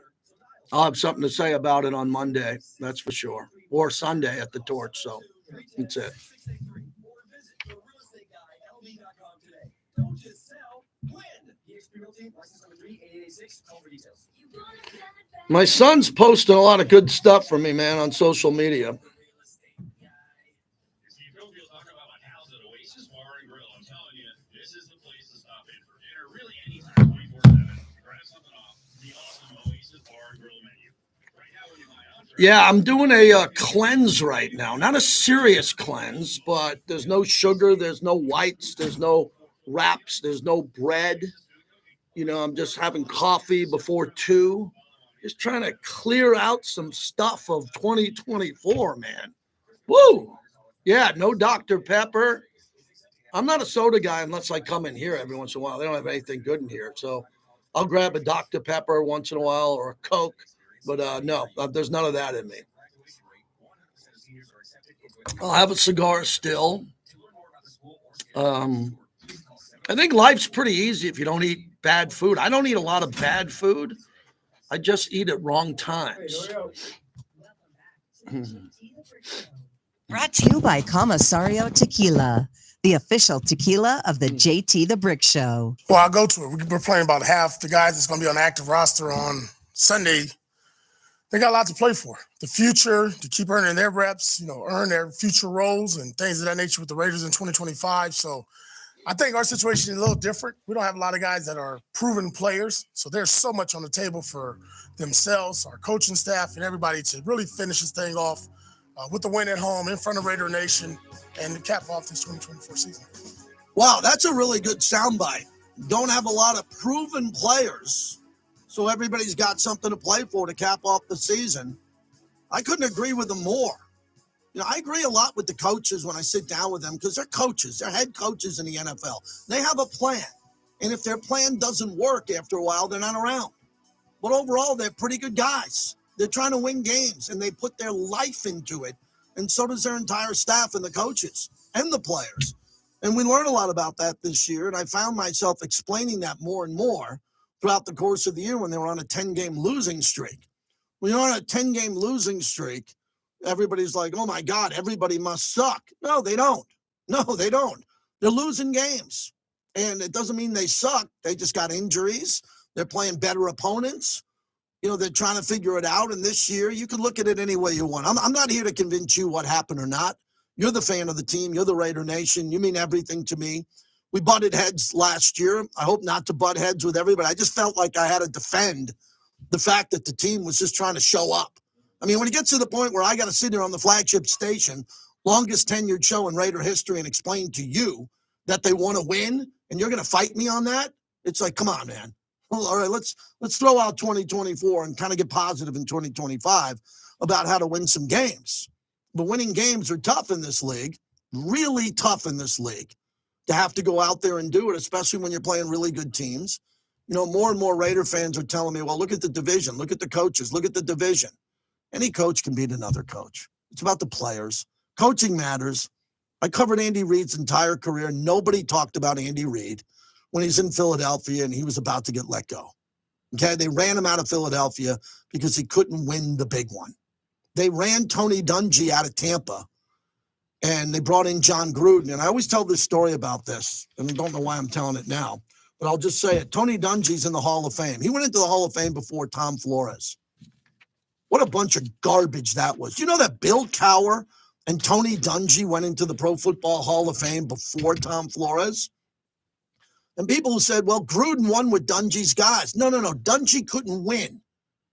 have something to say about it on Monday, that's for sure, or Sunday at the Torch. So that's it. My son's posting a lot of good stuff for me, man, on social media. Yeah, I'm doing a cleanse right now. Not a serious cleanse, but there's no sugar, there's no whites, there's no wraps, there's no bread. You know, I'm just having coffee before 2. Just trying to clear out some stuff of 2024, man. Woo! Yeah, no Dr. Pepper. I'm not a soda guy unless I come in here every once in a while. They don't have anything good in here. So I'll grab a Dr. Pepper once in a while or a Coke. But no, there's none of that in me. I'll have a cigar still. I think life's pretty easy if you don't eat bad food. I don't eat a lot of bad food. I just eat at wrong times. Brought to you by Comisario Tequila, the official tequila of the JT the Brick Show. Well, I'll go to it. We're playing about half the guys that's going to be on the active roster on Sunday. They got a lot to play for. The future, to keep earning their reps, earn their future roles and things of that nature with the Raiders in 2025. So I think our situation is a little different. We don't have a lot of guys that are proven players. So there's so much on the table for themselves, our coaching staff, and everybody to really finish this thing off with the win at home in front of Raider Nation and to cap off this 2024 season. Wow, that's a really good soundbite. Don't have a lot of proven players, so everybody's got something to play for to cap off the season. I couldn't agree with them more. I agree a lot with the coaches when I sit down with them because they're coaches. They're head coaches in the NFL. They have a plan. And if their plan doesn't work after a while, they're not around. But overall, they're pretty good guys. They're trying to win games, and they put their life into it. And so does their entire staff and the coaches and the players. And we learned a lot about that this year, and I found myself explaining that more and more throughout the course of the year when they were on a 10-game losing streak. When you're on a 10-game losing streak, everybody's like, oh, my God, everybody must suck. No, they don't. No, they don't. They're losing games. And it doesn't mean they suck. They just got injuries. They're playing better opponents. They're trying to figure it out. And this year, you can look at it any way you want. I'm not here to convince you what happened or not. You're the fan of the team. You're the Raider Nation. You mean everything to me. We butted heads last year. I hope not to butt heads with everybody. I just felt like I had to defend the fact that the team was just trying to show up. I mean, when it gets to the point where I got to sit here on the flagship station, longest tenured show in Raider history, and explain to you that they want to win, and you're going to fight me on that, it's like, come on, man. Well, all right, let's throw out 2024 and kind of get positive in 2025 about how to win some games. But winning games are tough in this league, really tough in this league, to have to go out there and do it, especially when you're playing really good teams. More and more Raider fans are telling me, well, look at the division, look at the coaches, look at the division. Any coach can beat another coach. It's about the players. Coaching matters. I covered Andy Reid's entire career. Nobody talked about Andy Reid when he's in Philadelphia and he was about to get let go. Okay, they ran him out of Philadelphia because he couldn't win the big one. They ran Tony Dungy out of Tampa, and they brought in John Gruden. And I always tell this story about this, and I don't know why I'm telling it now, but I'll just say it. Tony Dungy's in the Hall of Fame. He went into the Hall of Fame before Tom Flores. What a bunch of garbage that was. You know that Bill Cowher and Tony Dungy went into the Pro Football Hall of Fame before Tom Flores? And people who said, well, Gruden won with Dungy's guys. No. Dungy couldn't win.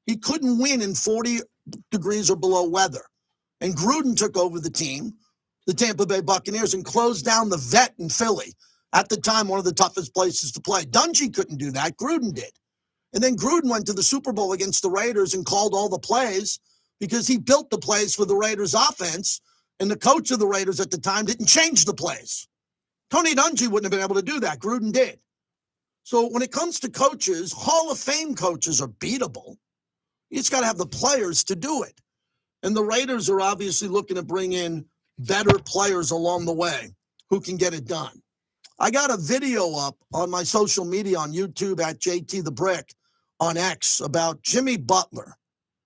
He couldn't win in 40 degrees or below weather. And Gruden took over the team, the Tampa Bay Buccaneers, and closed down the Vet in Philly. At the time, one of the toughest places to play. Dungy couldn't do that. Gruden did. And then Gruden went to the Super Bowl against the Raiders and called all the plays because he built the plays for the Raiders offense, and the coach of the Raiders at the time didn't change the plays. Tony Dungy wouldn't have been able to do that. Gruden did. So when it comes to coaches, Hall of Fame coaches are beatable. You just got to have the players to do it. And the Raiders are obviously looking to bring in better players along the way who can get it done. I got a video up on my social media on YouTube at JT the Brick on X about Jimmy Butler.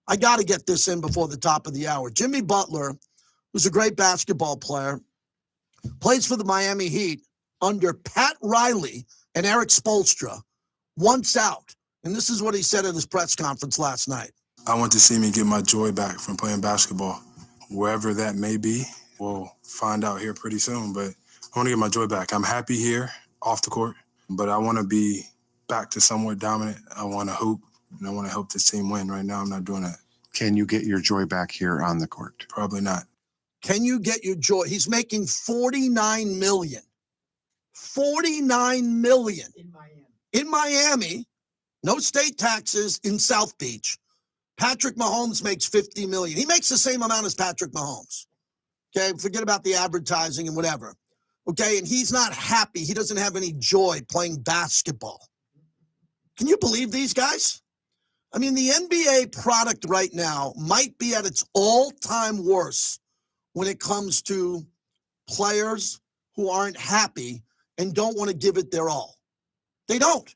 I got to get this in before the top of the hour. Jimmy Butler was a great basketball player, plays for the Miami Heat under Pat Riley and Eric Spoelstra, once out. And this is what he said at his press conference last night. I want to see me get my joy back from playing basketball. Wherever that may be, we'll find out here pretty soon. But I want to get my joy back. I'm happy here off the court, but I want to be back to somewhat dominant. I want to hoop, and I want to help this team win. Right now, I'm not doing that. Can you get your joy back here on the court? Probably not. Can you get your joy? He's making $49 million. $49 million. In Miami, no state taxes in South Beach. Patrick Mahomes makes $50 million. He makes the same amount as Patrick Mahomes. Okay, forget about the advertising and whatever. Okay, and he's not happy. He doesn't have any joy playing basketball. Can you believe these guys? I mean, the NBA product right now might be at its all-time worst when it comes to players who aren't happy and don't want to give it their all. They don't.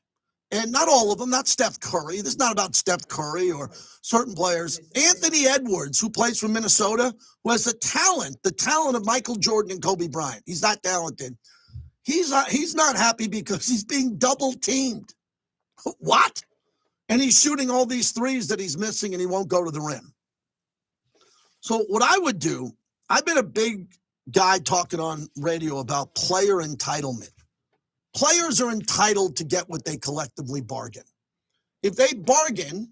And not all of them, not Steph Curry. This is not about Steph Curry or certain players. Anthony Edwards, who plays for Minnesota, who has the talent of Michael Jordan and Kobe Bryant. He's not talented. He's not happy because he's being double teamed. What? And he's shooting all these threes that he's missing and he won't go to the rim. So what I would do, I've been a big guy talking on radio about player entitlement. Players are entitled to get what they collectively bargain. If they bargain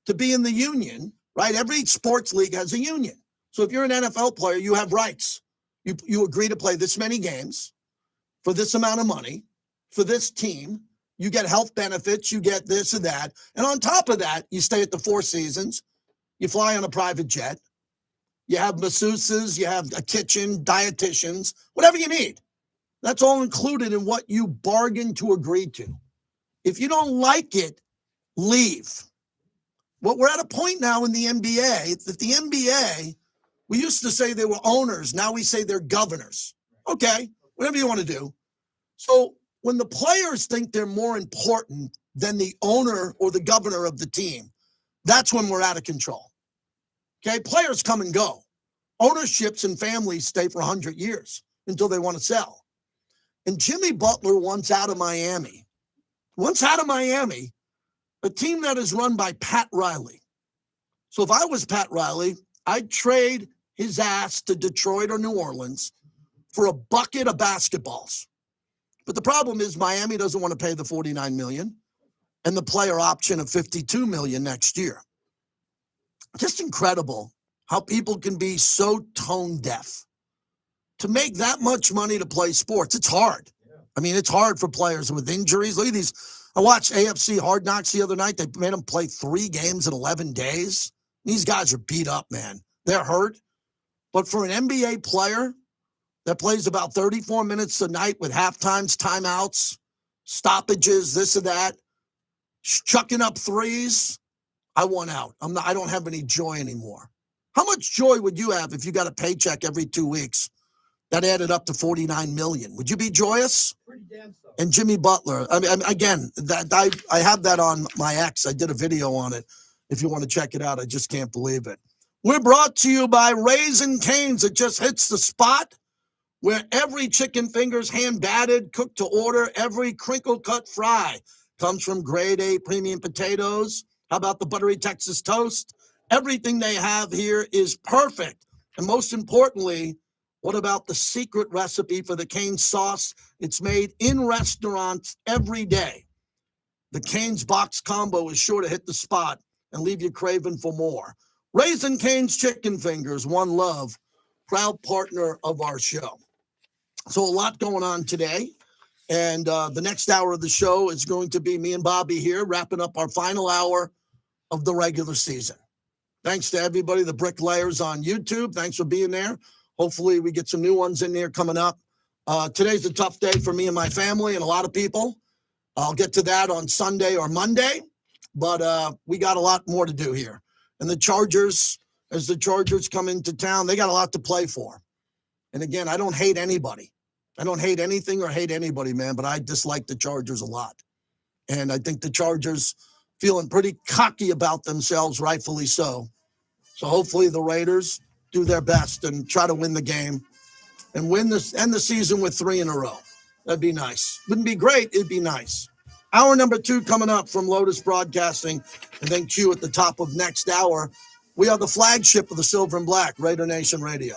to be in the union, right? Every sports league has a union. So if you're an NFL player, you have rights. You agree to play this many games for this amount of money for this team. You get health benefits, you get this and that. And on top of that, you stay at the Four Seasons. You fly on a private jet. You have masseuses, you have a kitchen, dietitians, whatever you need. That's all included in what you bargain to agree to. If you don't like it, leave. Well, we're at a point now in the NBA that the NBA, we used to say they were owners. Now we say they're governors. Okay, whatever you want to do. So when the players think they're more important than the owner or the governor of the team, that's when we're out of control. Okay, players come and go. Ownerships and families stay for 100 years until they want to sell. And Jimmy Butler wants out of Miami. A team that is run by Pat Riley. So if I was Pat Riley, I'd trade his ass to Detroit or New Orleans for a bucket of basketballs. But the problem is Miami doesn't want to pay the $49 million and the player option of $52 million next year. Just incredible how people can be so tone deaf. To make that much money to play sports, it's hard. I mean, it's hard for players with injuries. Look at these. I watched AFC Hard Knocks the other night. They made them play 3 games in 11 days. These guys are beat up, man. They're hurt. But for an NBA player that plays about 34 minutes a night with half times, timeouts, stoppages, this and that, chucking up threes, I want out. I don't have any joy anymore. How much joy would you have if you got a paycheck every 2 weeks? That added up to $49 million. Would you be joyous? Pretty damn so. And Jimmy Butler. I mean, again, I have that on my X. I did a video on it. If you want to check it out, I just can't believe it. We're brought to you by Raising Cane's. It just hits the spot where every chicken finger's hand batted, cooked to order, every crinkle cut fry comes from grade A premium potatoes. How about the buttery Texas toast? Everything they have here is perfect. And most importantly, what about the secret recipe for the Cane's sauce? It's made in restaurants every day. The Cane's box combo is sure to hit the spot and leave you craving for more. Raising Cane's Chicken Fingers, One Love, proud partner of our show. So a lot going on today. And the next hour of the show is going to be me and Bobby here, wrapping up our final hour of the regular season. Thanks to everybody, the bricklayers on YouTube. Thanks for being there. Hopefully we get some new ones in there coming up. Today's a tough day for me and my family and a lot of people. I'll get to that on Sunday or Monday, but we got a lot more to do here. And the Chargers, as the Chargers come into town, they got a lot to play for. And again, I don't hate anybody. I don't hate anything or hate anybody, man, but I dislike the Chargers a lot. And I think the Chargers feeling pretty cocky about themselves, rightfully so. So hopefully the Raiders do their best and try to win the game and end the season with 3 in a row. That'd be nice. Wouldn't be great. It'd be nice. Hour number 2 coming up from Lotus Broadcasting, and then Q at the top of next hour. We are the flagship of the Silver and Black, Raider Nation Radio.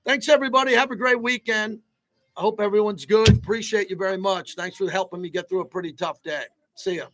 Thanks, everybody. Have a great weekend. I hope everyone's good. Appreciate you very much. Thanks for helping me get through a pretty tough day. See ya.